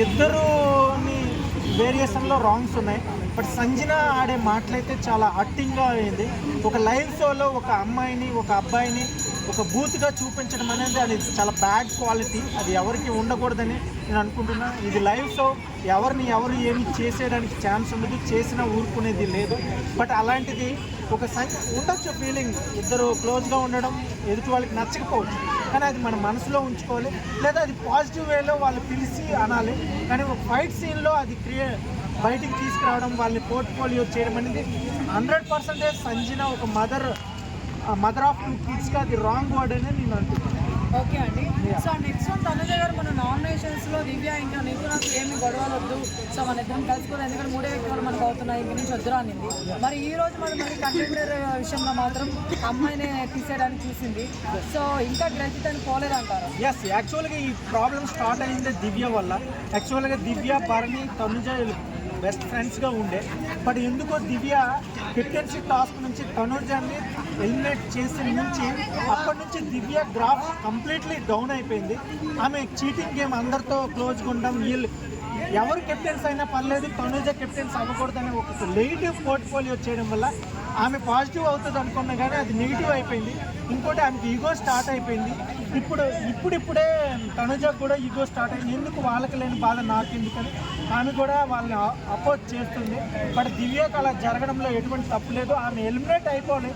ఇద్దరుని వేరియేషన్లో wrongs ఉన్నాయి. But Sanjana ఆడే మాటలైతే చాలా హట్టింగ్గా అయింది. ఒక లైవ్ షోలో ఒక అమ్మాయిని ఒక అబ్బాయిని ఒక బూత్గా చూపించడం అనేది అది చాలా బ్యాడ్ క్వాలిటీ. అది ఎవరికి ఉండకూడదని నేను అనుకుంటున్నా. ఇది లైవ్ షో, ఎవరు ఏమి చేసేయడానికి ఛాన్స్ ఉండదు, చేసినా ఊరుకునేది లేదు. బట్ అలాంటిది ఒక ఉండొచ్చు ఫీలింగ్, ఇద్దరు క్లోజ్గా ఉండడం ఎదుటి వాళ్ళకి నచ్చకపోవచ్చు, కానీ అది మన మనసులో ఉంచుకోవాలి. లేదా అది పాజిటివ్ వేలో వాళ్ళు పిలిచి అనాలి. కానీ ఒక ఫైట్ సీన్లో అది బయటికి తీసుకురావడం, వాళ్ళని పోర్ట్ఫోలియో చేయడం అనేది 100% సంజన ఒక మదర్ ఆఫ్ 2 కిడ్స్గా అది రాంగ్ వర్డ్ అని నేను అంటున్నాను. ఓకే అండి. సో నెక్స్ట్ వన్ తనుజ గారు మన నామినేషన్స్లో దివ్య ఇంకా నీకు నాకు ఏమి గొడవలు వద్దు, సో మన ఇద్దరం కలుసుకోవాలి, ఎందుకంటే 3 వ్యక్తులు మనకు అవుతున్నాయి, ఇంక నుంచి వద్దురా అనింది. మరి ఈ రోజు మనం మళ్ళీ కంటెంపరీ విషయంలో మాత్రం అమ్మాయిని తీసేయడానికి చూసింది. సో ఇంకా డ్రెస్ అని పోలేదంటారు? ఎస్, యాక్చువల్గా ఈ ప్రాబ్లమ్ స్టార్ట్ అయింది దివ్య వల్ల. యాక్చువల్గా దివ్య, భరణి, తనుజ బెస్ట్ ఫ్రెండ్స్గా ఉండే. బట్ ఎందుకో దివ్య కెప్టెన్షిప్ టాస్క్ నుంచి తనుజాన్ని ఎలిమినేట్ చేసిన నుంచి అప్పటి నుంచి దివ్య గ్రాఫ్ కంప్లీట్లీ డౌన్ అయిపోయింది. ఆమె చీటింగ్ గేమ్, అందరితో క్లోజ్గా ఉండడం, ఎవరు కెప్టెన్స్ అయినా పర్లేదు తనుజ కెప్టెన్స్ అవ్వకూడదని ఒక నెగిటివ్ పోర్ట్ఫోలియో చేయడం వల్ల ఆమె పాజిటివ్ అవుతుంది అనుకున్నా కానీ అది నెగిటివ్ అయిపోయింది. ఇంకోటి ఆమెకి ఈగో స్టార్ట్ అయిపోయింది. ఇప్పుడిప్పుడే తనుజకు కూడా ఈగో స్టార్ట్ అయింది. ఎందుకు వాళ్ళకి లేని బాధ నాకు ఎందుకని ఆమె కూడా వాళ్ళని అపోజ్ చేస్తుంది. బట్ దివ్యకు అలా జరగడంలో ఎటువంటి తప్పు లేదు. ఆమె ఎలిమినేట్ అయిపోవాలి,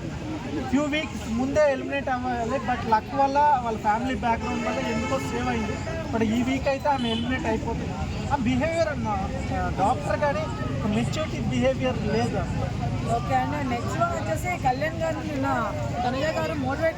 ఫ్యూ వీక్స్ ముందే ఎలిమినేట్ అవ్వాలి. బట్ లక్ వల్ల వాళ్ళ ఫ్యామిలీ బ్యాక్గ్రౌండ్ వల్ల ఎందుకో సేవ్ అయింది. బట్ ఈ వీక్ అయితే ఆమె ఎలిమినేట్ అయిపోతుంది. ఆ బిహేవియర్ డాక్టర్ కానీ మెచ్యూరిటీ బిహేవియర్ లేదు. ఓకే అండి. నెక్స్ట్ వన్ వచ్చేసి కళ్యాణ్ గారు నిన్న తనుజ గారు మోటివేట్